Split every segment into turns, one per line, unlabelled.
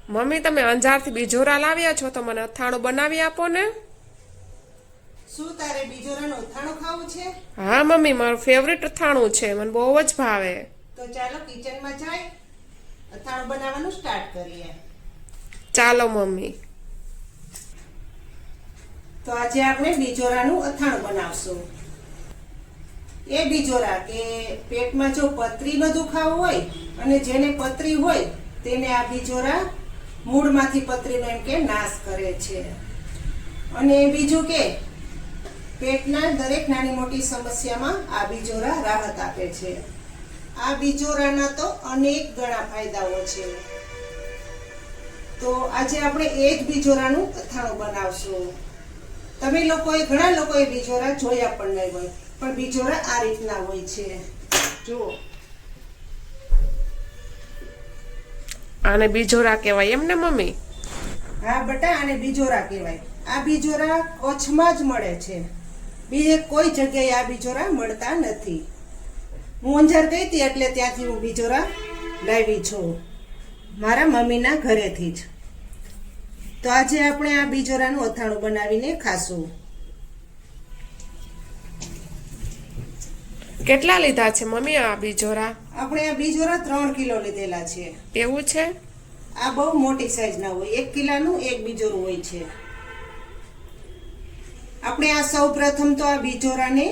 Mummy તમે અંજારથી બીજોરા લાવ્યા છો તો મને અથાણું બનાવી આપો ને.
શું તારે બીજોરાનું અથાણું ખાવું છે?
હા મમ્મી, મારું ફેવરિટ અથાણું છે, મને બહુ જ ભાવે.
તો ચાલો કિચનમાં જઈ અથાણું બનાવવાનું સ્ટાર્ટ કરીએ.
ચાલો મમ્મી.
તો આજે આપણે બીજોરાનું અથાણું બનાવશું. એ બીજોરા કે પેટમાં જો પથરીનો દુખાવો હોય અને જેને પથરી હોય તેને આ બીજોરા મૂળમાંથી પથરીનો એમ કે નાશ કરે છે. અને બીજું કે પેટના દરેક નાની મોટી સમસ્યામાં આ બીજોરા રાહત આપે છે. આ બીજોરાના તો અનેક ઘણા ફાયદાઓ છે. તો આજે આપણે એ જ બીજોરાનું અથાણું બનાવશું. તમે લોકોએ ઘણા લોકોએ બીજોરા જોયા પણ નહીં હોય, પણ બીજોરા આ રીતના હોય છે. જુઓ,
આને બીજોરા કહેવાય એમ ને મમ્મી?
હા બટા, આને બીજોરા કહેવાય. આ બીજોરા કચ્છમાં જ મળે છે, બીજે કોઈ જગ્યાએ આ બીજોરા મળતા નથી. હું અંજાર ગઈ હતી એટલે ત્યાંથી હું બીજોરા લાવી છું, મારા મમ્મીના ઘરેથી જ. તો આજે આપણે આ બીજોરાનું અથાણું બનાવીને ખાશું.
કેટલા લીધા છે મમ્મી આ બીજોરા?
આપણે આ બીજોરા 3 કિલો લીધેલા છે.
એવું છે?
આ બહુ મોટી સાઈઝના હોય, 1 કિલોનું એક બીજોરું હોય છે. આપણે આ સૌ પ્રથમ તો આ બીજોરાને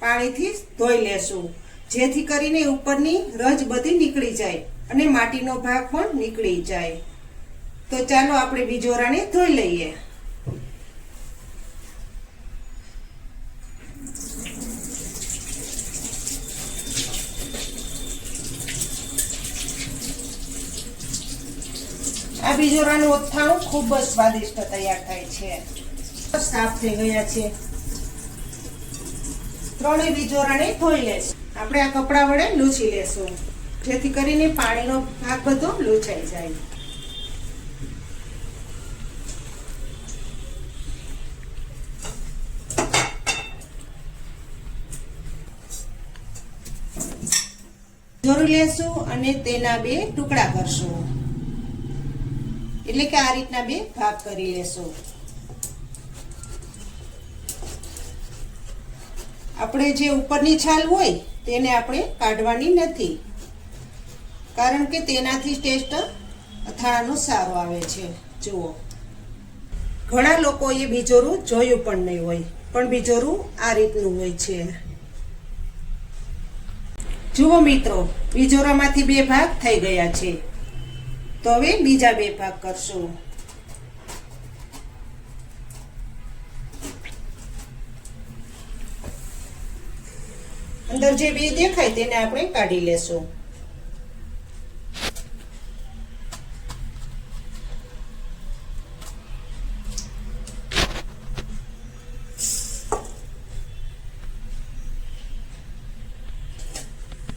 પાણીથી ધોઈ લેશું, જેથી કરીને ઉપરની રજ બધી નીકળી જાય અને માટીનો ભાગ પણ નીકળી જાય. તો ચાલો આપણે બીજોરાને ધોઈ લઈએ. આ બીજોરાનું અથાણું ખૂબ જ સ્વાદિષ્ટ તૈયાર થાય છે. સાફ થઈ ગયા છે. ત્રણેય બીજોરાને ધોઈ લેશું. આપણે આ કપડા વડે લૂછી લેશું, જેથી કરીને પાણીનો ભાગ બધો લૂછાઈ જાય. જોરી લેશું અને તેના 2 ટુકડા કરશું, એટલે કે આ રીતના 2 ભાગ કરી લેશું. આપણે જે ઉપરની છાલ હોય તેને આપણે કાઢવાની નથી, કારણ કે તેનાથી ટેસ્ટ અથાણાનો સારો આવે છે. જુઓ, ઘણા લોકોએ બીજોરું જોયું પણ નહીં હોય, પણ બીજોરું આ રીતનું હોય છે. જુઓ મિત્રો, બીજોરામાંથી 2 ભાગ થઈ ગયા છે. તો હવે બીજા 2 ભાગ કરશું. અંદર જે બી દેખાય તેને આપણે કાઢી લેશું.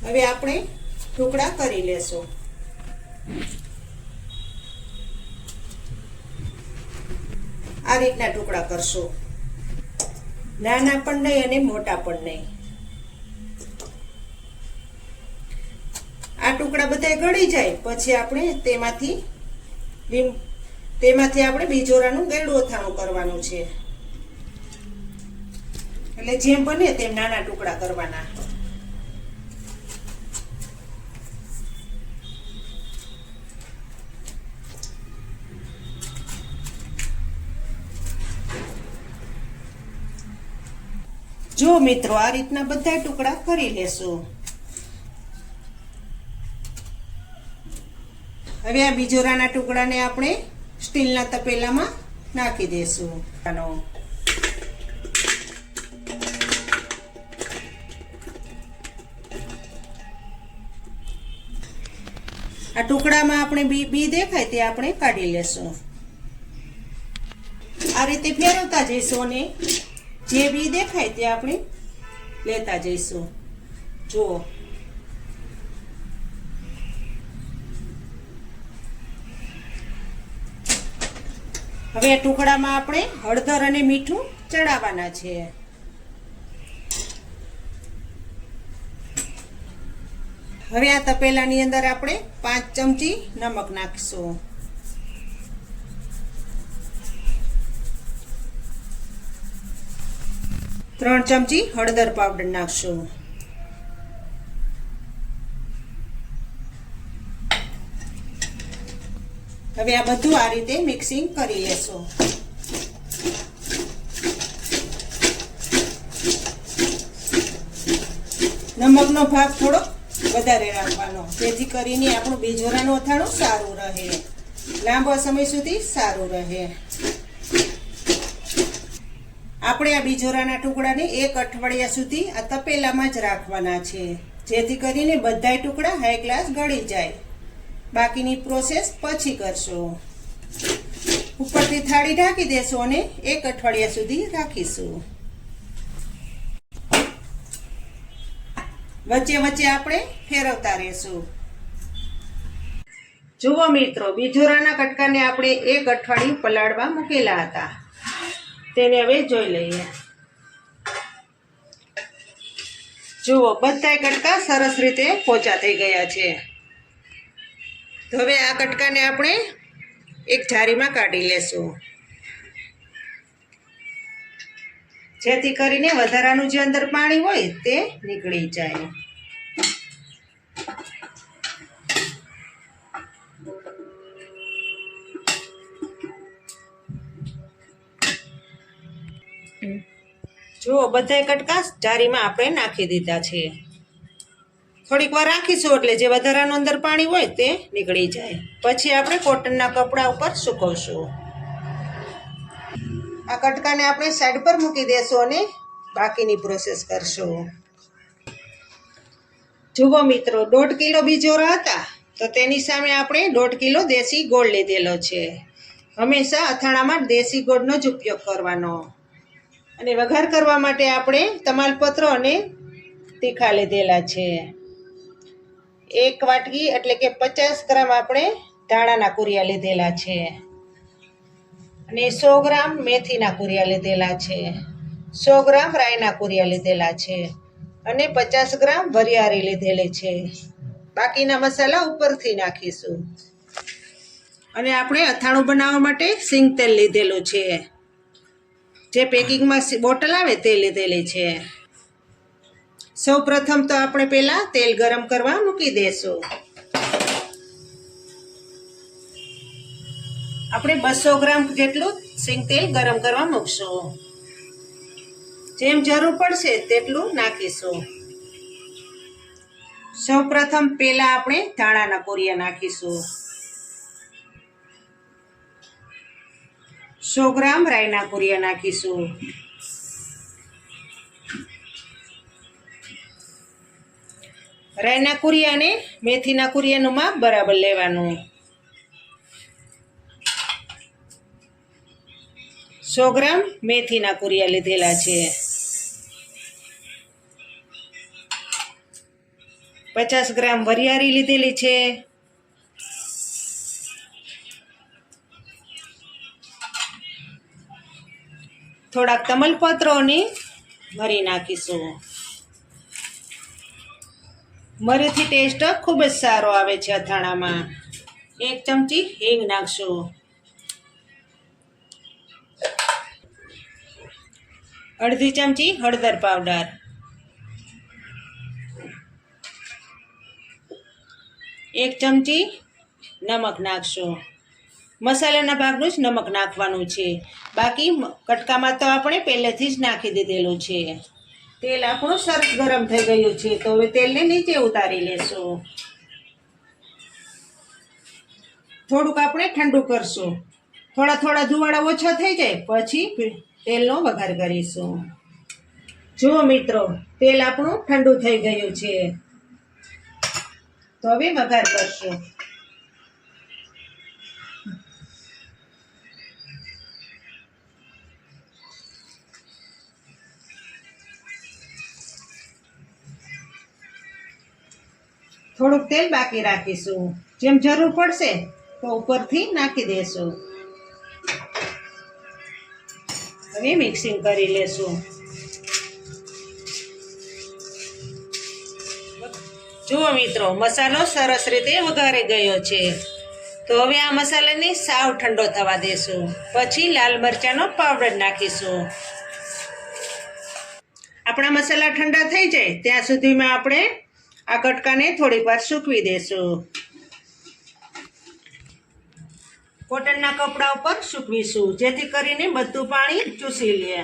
હવે આપણે ટુકડા કરી લેશું. આ રીતના ટુકડા કરશું, નાના પણ નહીં અને મોટા પણ નહીં. આ ટુકડા બધા ગળી જાય પછી આપણે તેમાંથી આપણે બીજોરાનું ગળ્યું અથાણું કરવાનું છે. એટલે જેમ બને તેમ નાના ટુકડા કરવાના. જો મિત્રો, આ રીતના બધા ટુકડા કરી લેશું. હવે આ બીજોરાના ટુકડાને આપણે સ્ટીલના તપેલામાં નાખી દેશું. આ ટુકડામાં આપણે બી દેખાય તે આપણે કાઢી લેશું. આ રીતે ફેરવતા જઈશું અને જે બી દેખાય તે આપણે લેતા જઈશું. જુઓ, હવે આ ટુકડામાં આપણે હળદર અને મીઠું ચડાવવાના છે. હવે આ તપેલાની અંદર આપણે 5 ચમચી નમક નાખીશું. 3 ચમચી હળદર પાવડર નાખશું. હવે આ બધું આ રીતે મિક્સિંગ કરી લેશું. નમકનો ભાગ થોડો વધારે રાખવાનો, જેથી કરીને આપણું બીજોરાનું અથાણું સારું રહે, લાંબા સમય સુધી સારું રહે. આપણે આ બીજોરાના ટુકડાને 1 અઠવાડિયા સુધી આ તપેલામાં જ રાખવાના છે, જેથી કરીને બધાય ટુકડા હાઈ ક્લાસ ગળી જાય. બાકીની પ્રોસેસ પછી કરશો. ઉપરથી થાળી ઢાંકી દેશો અને 1 અઠવાડિયા સુધી રાખીશું. વચ્ચે વચ્ચે આપણે ફેરવતા રહેશું. જુઓ મિત્રો, બીજોરાના કટકાને આપણે 1 અઠવાડિયું પલાળવા મૂકેલા હતા. તેને હવે જોઈ લઈએ. જુઓ, બધાય કટકા સરસ રીતે પોચા થઈ ગયા છે. તો હવે આ કટકાને આપણે એક જારીમાં કાઢી લેશું, જેથી કરીને વધારાનું જે અંદર પાણી હોય તે નીકળી જાય. જુઓ, બધાય કટકા જારીમાં આપણે નાખી દીધા છે. થોડીક વાર રાખીશું એટલે જે વધારાનું અંદર પાણી હોય તે નીકળી જાય. પછી આપણે કોટનના કપડા ઉપર સૂકવશું. આ કટકાને આપણે સાઈડ પર મૂકી દેશું અને બાકીની પ્રોસેસ કરશું. જુઓ મિત્રો, 1.5 કિલો બીજોરા હતા તો તેની સામે આપણે 1.5 કિલો દેશી ગોળ લીધેલો છે. હંમેશા અથાણામાં દેશી ગોળનો જ ઉપયોગ કરવાનો. અને વઘાર કરવા માટે આપણે તમાલપત્ર અને તીખા લીધેલા છે. 1 વાટકી એટલે કે 50 ગ્રામ આપણે ધાણાના કુરિયા લીધેલા છે અને 100 ગ્રામ મેથીના કુરિયા લીધેલા છે, 100 ગ્રામ રાઈના કુરિયા લીધેલા છે અને 50 ગ્રામ વરિયાળી લીધેલી છે. બાકીના મસાલા ઉપરથી નાખીશું. અને આપણે અથાણું બનાવવા માટે સિંગ તેલ લીધેલું છે, જે પેકિંગમાં બોટલ આવે તે લીધેલી છે. સૌ પ્રથમ તો આપણે પહેલા તેલ ગરમ કરવા મૂકી દેશું. આપણે 200 ગ્રામ જેટલું સિંગ તેલ ગરમ કરવા મૂકશું. જેમ જરૂર પડશે તેટલું નાખીશું. સૌ પ્રથમ પહેલા આપણે ધાણાના કોરિયા નાખીશું. 100 ગ્રામ રાઈના કોરિયા નાખીશું. રાઈના કુરિયા અને મેથીના કુરિયાનું માપ બરાબર લેવાનું. 100 ગ્રામ મેથીના કુરિયા લીધેલા છે. 50 ગ્રામ વરિયાળી લીધેલી છે. થોડાક તમાલપત્રોને મરી નાખીશું. મરીથી ટેસ્ટ ખૂબ જ સારો આવે છે અથાણામાં. 1 ચમચી હિંગ નાખશું. અડધી ચમચી હળદર પાવડર, 1 ચમચી નમક નાખશું. મસાલાના ભાગનું જ નમક નાખવાનું છે, બાકી કટકામાં તો આપણે પહેલેથી જ નાખી દીધેલું છે. તેલ આપણું સરસ ગરમ થઈ ગયું છે, તો હવે તેલને નીચે ઉતારી લેશું. થોડુંક આપણે ઠંડુ કરશું. થોડા ધુવાડા ઓછા થઈ જાય પછી તેલનો વઘાર કરીશું. જુઓ મિત્રો, તેલ આપણું ઠંડુ થઈ ગયું છે, તો હવે વઘાર કરશું. થોડુંક તેલ બાકી રાખીશું. જેમ જરૂર પડશે તો ઉપરથી નાખી દેશું. હવે મિક્સિંગ કરી લેશું. જુઓ મિત્રો, મસાલો સરસ રીતે વઘારી ગયો છે, તો હવે આ મસાલાને સાવ ઠંડો થવા દેશું. પછી લાલ મરચાંનો પાવડર નાખીશું. આપણા મસાલા ઠંડા થઈ જાય ત્યાં સુધીમાં આપણે આ કટકાને થોડીક વાર સૂકવી દેશું. કોટનના કપડા ઉપર સૂકવીશું જેથી કરીને બધું પાણી ચૂસી લે.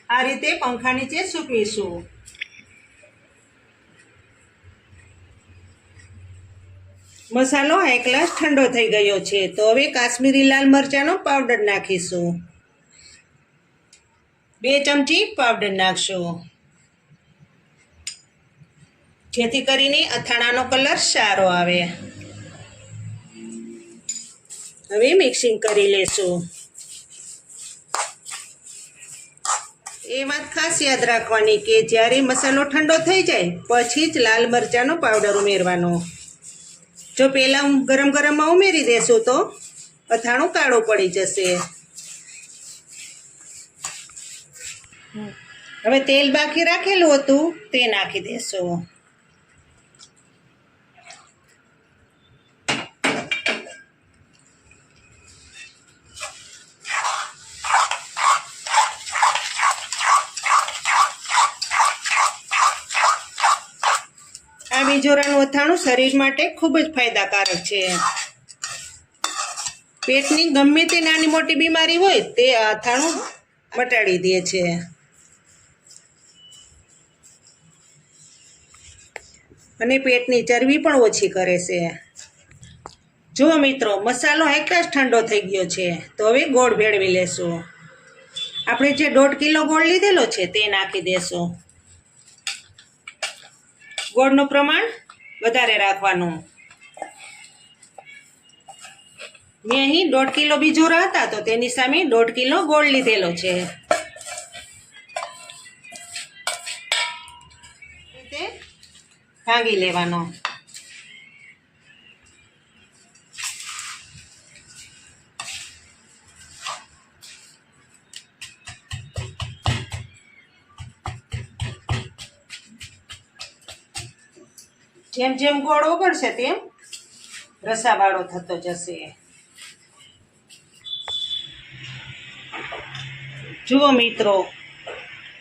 આ રીતે પંખા નીચે સૂકવીશું. મસાલો 1 ગ્લાસ ઠંડો થઈ ગયો છે તો હવે કાશ્મીરી લાલ મરચાંનો પાવડર નાખીશું. 2 ચમચી પાવડર નાખશું જેથી કરીને અથાણાનો કલર સારો આવે. હવે મિક્સિંગ કરી લેશું. એ વાત ખાસ યાદ રાખવાની કે જ્યારે મસાલો ઠંડો થઈ જાય પછી જ લાલ મરચાંનો પાવડર ઉમેરવાનો. જો પહેલાં ગરમ ગરમમાં ઉમેરી દેશું તો અથાણું કાળું પડી જશે. હવે તેલ બાકી રાખેલું હતું તે નાખી દેશું. આ બીજોરાનું અથાણું શરીર માટે ખૂબ જ ફાયદાકારક છે. પેટની ગમે તે નાની મોટી બીમારી હોય તે આ અથાણું મટાડી દે છે. અને પેટની ચરબી પણ ઓછી કરે છે. જો મિત્રો મસાલો 1 ગ્લાસ ઠંડો થઈ ગયો છે તો હવે ગોળ ભેળવી લેશું. આપણે જે 1.5 કિલો ગોળ લીધેલો છે તે નાખી દેશું. ગોળનું પ્રમાણ વધારે રાખવાનું. મેં અહીં 1.5 કિલો બીજોરા હતા તો તેની સામે 1.5 કિલો ગોળ લીધેલો છે. રીતે ભાંગી લેવાનો. જેમ જેમ ગોળ ઓગળશે તેમ રસાવાળો થતો જશે. જુઓ મિત્રો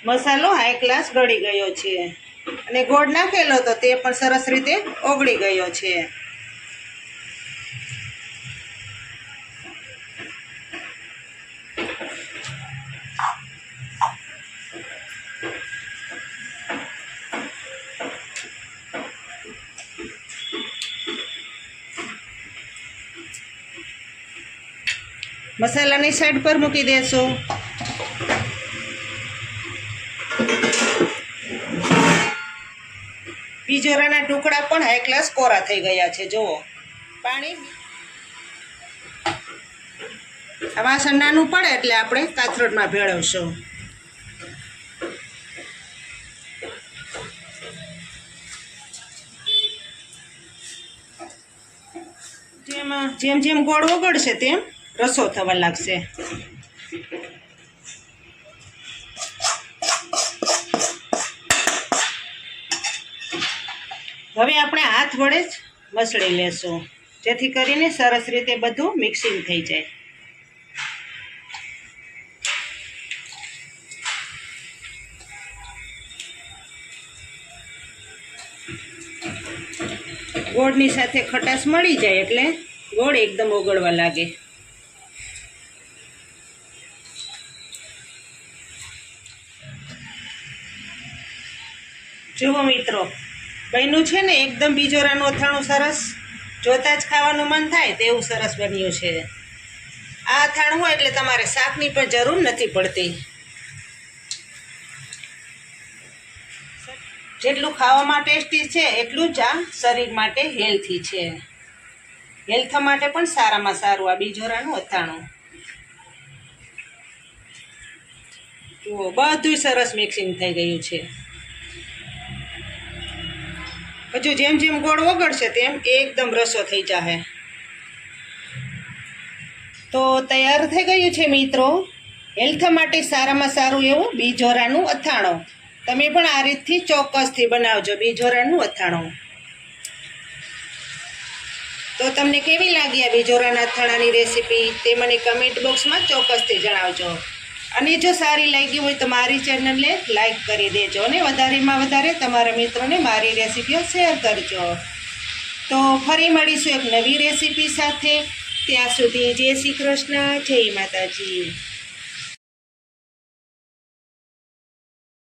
મસાલો 1 ગ્લાસ ગળી ગયો છે અને ગોળ નાખેલો તો તે પણ સરસ રીતે ઓગળી ગયો છે. મસાલાની સાઈડ પર મૂકી દેશું. બીજોરાના ટુકડા પણ 1 ગ્લાસ કોરા થઈ ગયા છે. જુઓ પાણી આ વાસણ નાનું પડે એટલે આપણે કાથરોડમાં ભેળવશું. જેમ જેમ ગોળ ઓગળશે તેમ રસો થવા લાગશે. હવે આપણે હાથ વડે જ મસળી લેશું જેથી કરીને સરસ રીતે બધું મિક્સિંગ થઈ જાય. ગોળની સાથે ખટાશ મળી જાય એટલે ગોળ એકદમ ઓગળવા લાગે. જુઓ મિત્રો બન્યું છે ને એકદમ બીજોરાનું અથાણું સરસ. જોતાં જ ખાવાનું મન થાય તેવું સરસ બન્યું છે. આ અથાણું હોય એટલે તમારે શાકની પણ જરૂર નથી પડતી. જેટલું ખાવામાં ટેસ્ટી છે એટલું જ આ શરીર માટે હેલ્થી છે. હેલ્થ માટે પણ સારામાં સારું આ બીજોરાનું અથાણું. જુઓ બધું સરસ મિક્સિંગ થઈ ગયું છે. હજુ જેમ જેમ ગોળ ઓગળશે તેમ એકદમ રસો થઈ જશે. તો તૈયાર થઈ ગયું છે મિત્રો હેલ્થ માટે સારામાં સારું એવું બીજોરાનું અથાણું. તમે પણ આ રીતથી ચોક્કસથી બનાવજો બીજોરાનું અથાણું. તો તમને કેવી લાગી આ બીજોરાના અથાણાની રેસીપી તે મને કમેન્ટ બોક્સમાં ચોક્કસથી જણાવજો. અને જો સારી લાગી હોય તો મારી ચેનલને લાઈક કરી દેજો અને વધારેમાં વધારે તમારા મિત્રોને મારી રેસીપીઓ શેર કરજો. તો ફરી મળીશું એક નવી રેસીપી સાથે. ત્યાં સુધી જય શ્રી કૃષ્ણ, જય માતાજી.